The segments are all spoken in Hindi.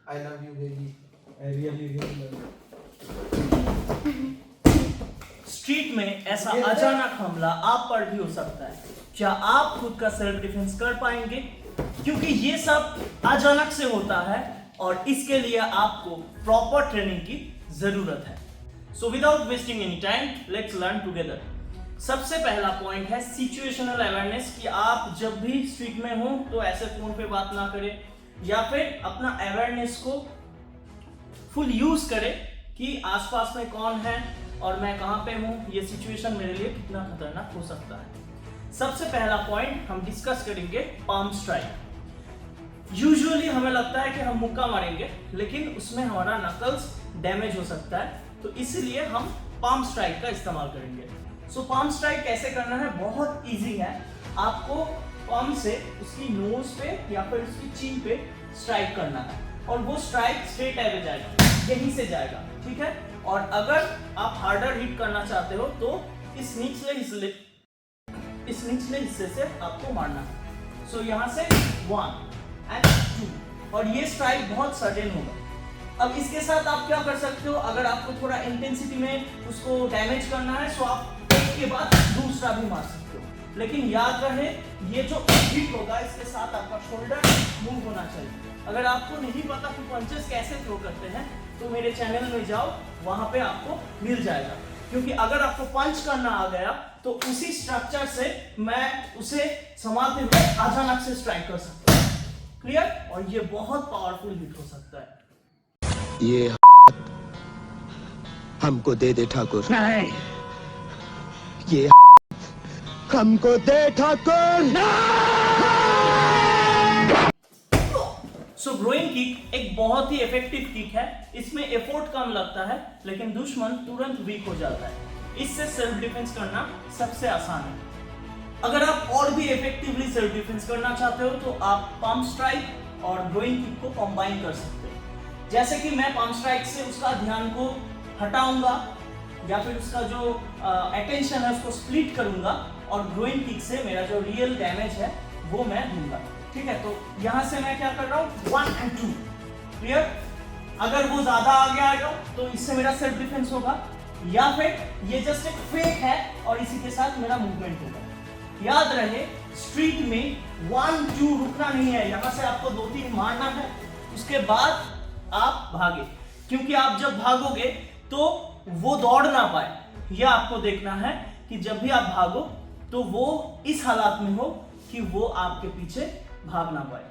I love you baby. I really really love you. Street में ऐसा अचानक हमला आप पर भी हो सकता है। क्या आप खुद का सेल्फ डिफेंस कर पाएंगे? क्योंकि ये सब अचानक से होता है और इसके लिए आपको प्रॉपर ट्रेनिंग की जरूरत है। So without wasting any time, let's learn together. सबसे पहला पॉइंट है सिचुएशनल अवेयरनेस, कि आप जब भी स्ट्रीट में हो तो ऐसे फोन पे बात ना करें, या फिर अपना अवेयरनेस को फुल यूज करें कि आसपास में कौन है और मैं कहां पे हूं, ये सिचुएशन मेरे लिए कितना खतरनाक हो सकता है। सबसे पहला पॉइंट हम डिस्कस करेंगे पाम स्ट्राइक। यूजुअली हमें लगता है कि हम मुक्का मारेंगे, लेकिन उसमें हमारा नकल्स डैमेज हो सकता है, तो इसलिए हम पाम स्ट्राइक का इस्तेमाल करेंगे। सो पाम स्ट्राइक कैसे करना है? बहुत इजी है। आपको पाम से उसकी नोज पे या फिर उसकी चीन पे स्ट्राइक करना है और वो स्ट्राइक स्ट्रेट अवे जाएगा, यहीं से जाएगा, ठीक है। और अगर आप हार्डर हिट करना चाहते हो तो इस निचले हिस्से से आपको मारना है। सो यहाँ से 1 and 2, और ये स्ट्राइक बहुत सडन होगा। अब इसके साथ आप क्या कर सकते हो? अगर आपको थोड़ा इंटेंसिटी में उसको डैमेज करना है तो आप एक के बाद दूसरा भी मार सकते हो, लेकिन याद रहे ये जो हिट होगा इसके साथ आपका शोल्डर मूव होना चाहिए। अगर आपको नहीं पता कि पंचेस कैसे थ्रो करते हैं तो मेरे चैनल में जाओ, वहां पे आपको मिल जाएगा। क्योंकि अगर आपको पंच करना आ गया तो उसी स्ट्रक्चर से मैं उसे संभालते हुए अचानक से स्ट्राइक कर सकता हूं। क्लियर? और ये बहुत पावरफुल हिट हो सकता है। ये हमको दे दे ठाकुर। नहीं, ये हमको दे ठाकुर। सो ग्रोइंग किक एक बहुत ही इफेक्टिव किक है। इसमें एफर्ट कम लगता है लेकिन दुश्मन तुरंत वीक हो जाता है। इससे सेल्फ डिफेंस करना सबसे आसान है। अगर आप और भी इफेक्टिवली सेल्फ डिफेंस करना चाहते हो तो आप पाम स्ट्राइक और ग्रोइंग किक को कंबाइन कर सकते हो। जैसे कि मैं पाम स्ट्राइक से उसका ध्यान को हटाऊंगा या फिर उसका जो अटेंशन है उसको स्प्लिट करूंगा, और ग्रोइंग किक से मेरा जो रियल डैमेज है वो मैं दूंगा, ठीक है। तो यहां से मैं क्या कर रहा हूं? 1 and 2। क्लियर? अगर वो ज्यादा आगे आएगा तो इससे मेरा सेल्फ डिफेंस होगा, या फिर ये जस्ट एक फेक है और इसी के साथ मेरा मूवमेंट होगा। याद रहे स्ट्रीट में 1 2 रुकना नहीं है। यहां से आपको 2-3 मारना है, उसके बाद आप भागे, क्योंकि आप जब भागोगे तो वो दौड़ ना पाए। यह आपको देखना है कि जब भी आप भागो तो वो इस हालात में हो कि वो आपके पीछे भाग ना पाए।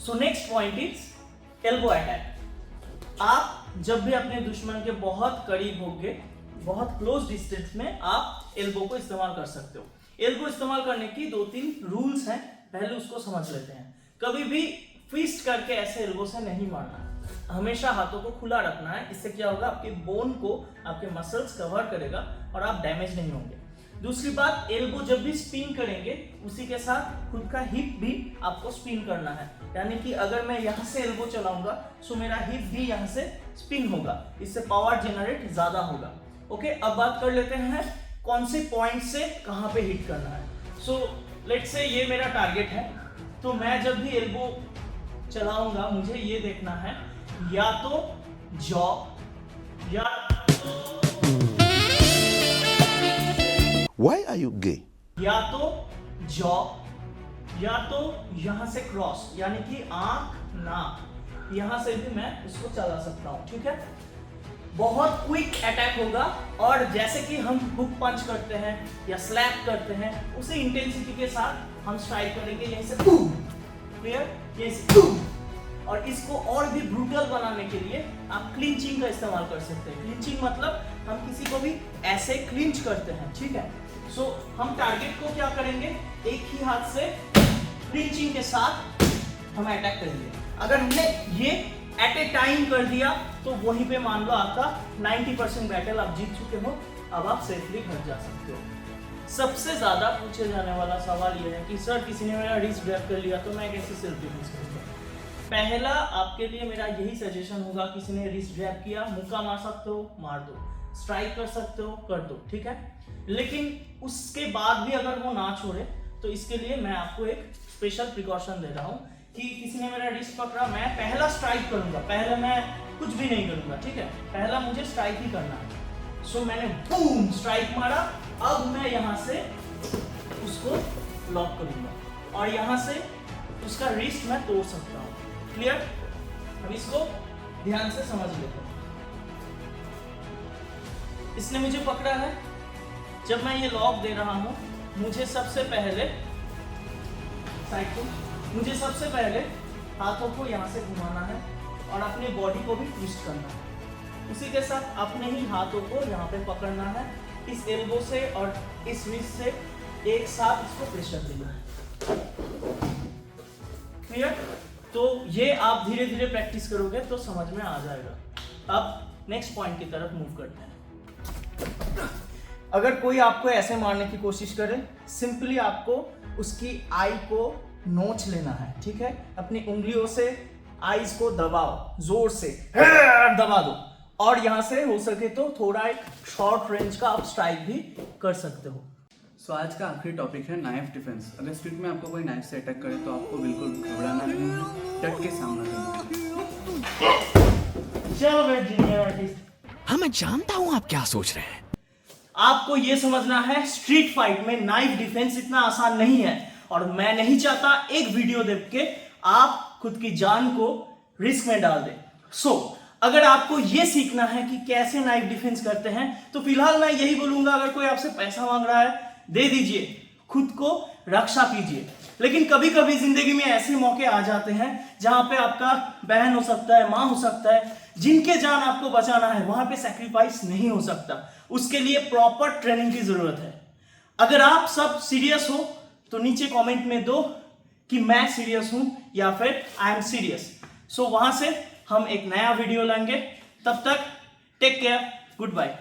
So next point is elbow attack. आप जब भी अपने दुश्मन के बहुत करीब होंगे, बहुत क्लोज डिस्टेंस में, आप एल्बो को इस्तेमाल कर सकते हो। एल्बो इस्तेमाल करने की 2-3 रूल्स हैं, पहले उसको समझ लेते हैं। कभी भी फिस्ट करके ऐसे एल्बो से नहीं मारना, हमेशा हाथों को खुला रखना है। इससे क्या होगा? आपके बोन को आपके मसल्स कवर करेगा और आप डैमेज नहीं होंगे। दूसरी बात, एल्बो जब भी स्पिन करेंगे उसी के साथ खुद का हिप भी आपको स्पिन करना है। यानी कि अगर मैं यहाँ से एल्बो चलाऊंगा तो मेरा हिप भी यहाँ से स्पिन होगा, इससे पावर जनरेट ज्यादा होगा। ओके, अब बात कर लेते हैं कौन से पॉइंट से कहाँ पे हिट करना है। सो लेट्स से ये मेरा टारगेट है, तो मैं जब भी एल्बो चलाऊंगा मुझे ये देखना है या तो जॉ या Why are you gay? या तो जॉ या तो यहां से क्रॉस, यानी कि आंख नाक, यहां से भी मैं उसको चला सकता हूं, ठीक है। बहुत क्विक अटैक होगा, और जैसे कि हम हुक पंच करते हैं या स्लैप करते हैं उसी इंटेंसिटी के साथ हम स्ट्राइक करेंगे, यहीं से बूम। क्लियर? यहीं से बूम। और इसको और भी ब्रूटल बनाने के लिए आप क्लिंचिंग का इस्तेमाल कर सकते हैं। क्लिंचिंग मतलब हम किसी को भी ऐसे क्लिंच करते हैं, ठीक है। सो हम टारगेट को क्या करेंगे? एक ही हाथ से क्लिंचिंग के साथ हम अटैक करेंगे। अगर हमने ये एट ए टाइम कर दिया तो वहीं पे मान लो आपका 90% बैटल आप जीत चुके हो, अब आप सेफली घर जा सकते हो। सबसे ज्यादा पूछे जाने वाला सवाल यह है कि सर किसी ने मेरा रिस्ट ग्रैब कर लिया तो मैं कैसे सेल्फ डिफेंस करूंगा? पहला आपके लिए मेरा यही सजेशन होगा, किसी ने रिस्ट ग्रैब किया, मुक्का मार सकते हो मार दो, स्ट्राइक कर सकते हो कर दो, ठीक है। लेकिन उसके बाद भी अगर वो ना छोड़े तो इसके लिए मैं आपको एक स्पेशल प्रिकॉशन दे रहा हूँ। कि किसी ने मेरा रिस्ट पकड़ा, मैं पहला स्ट्राइक करूंगा, पहले मैं कुछ भी नहीं करूंगा, ठीक है, पहला मुझे स्ट्राइक ही करना है। सो मैंने बूम स्ट्राइक मारा, अब मैं यहाँ से उसको लॉक करूंगा और यहाँ से उसका रिस्ट मैं तोड़ सकता हूँ। क्लियर? अब इसको ध्यान से समझ लेते हैं। इसने मुझे पकड़ा है, जब मैं ये लॉक दे रहा हूँ मुझे सबसे पहले साइड को, मुझे सबसे पहले हाथों को यहाँ से घुमाना है और अपनी बॉडी को भी ट्विस्ट करना है। उसी के साथ अपने ही हाथों को यहाँ पे पकड़ना है, इस एल्बो से और इस रिस्ट से एक साथ इसको प्रेशर देना है। क्लियर? तो ये आप धीरे धीरे प्रैक्टिस करोगे तो समझ में आ जाएगा। अब नेक्स्ट पॉइंट की तरफ मूव करते हैं। अगर कोई आपको ऐसे मारने की कोशिश करे, सिंपली आपको उसकी आई को नोच लेना है, ठीक है? अपनी उंगलियों से आईज को दबाओ, जोर से दबा दो और यहां से हो सके तो थोड़ा एक शॉर्ट रेंज का आप स्ट्राइक भी कर सकते हो। सो आज का आखिरी टॉपिक है नाइफ डिफेंस। अगर स्ट्रीट में आपको कोई नाइफ से अटैक करे तो आपको बिल्कुल घबराना नहीं है, डट के सामना करना है। चलो मैं जूनियर आर्टिस्ट, हाँ मैं जानता हूँ आप क्या सोच रहे हैं। आपको यह समझना है स्ट्रीट फाइट में नाइफ डिफेंस इतना आसान नहीं है और मैं नहीं चाहता एक वीडियो देख के आप खुद की जान को रिस्क में डाल दें। सो अगर आपको यह सीखना है कि कैसे नाइफ डिफेंस करते हैं तो फिलहाल मैं यही बोलूंगा, अगर कोई आपसे पैसा मांग रहा है दे दीजिए, खुद को रक्षा कीजिए। लेकिन कभी कभी जिंदगी में ऐसे मौके आ जाते हैं जहां पे आपका बहन हो सकता है, मां हो सकता है, जिनके जान आपको बचाना है, वहां पे सैक्रिफाइस नहीं हो सकता। उसके लिए प्रॉपर ट्रेनिंग की जरूरत है। अगर आप सब सीरियस हो तो नीचे कमेंट में दो कि मैं सीरियस हूं या फिर आई एम सीरियस। सो वहां से हम एक नया वीडियो लाएंगे। तब तक टेक केयर, गुड बाय।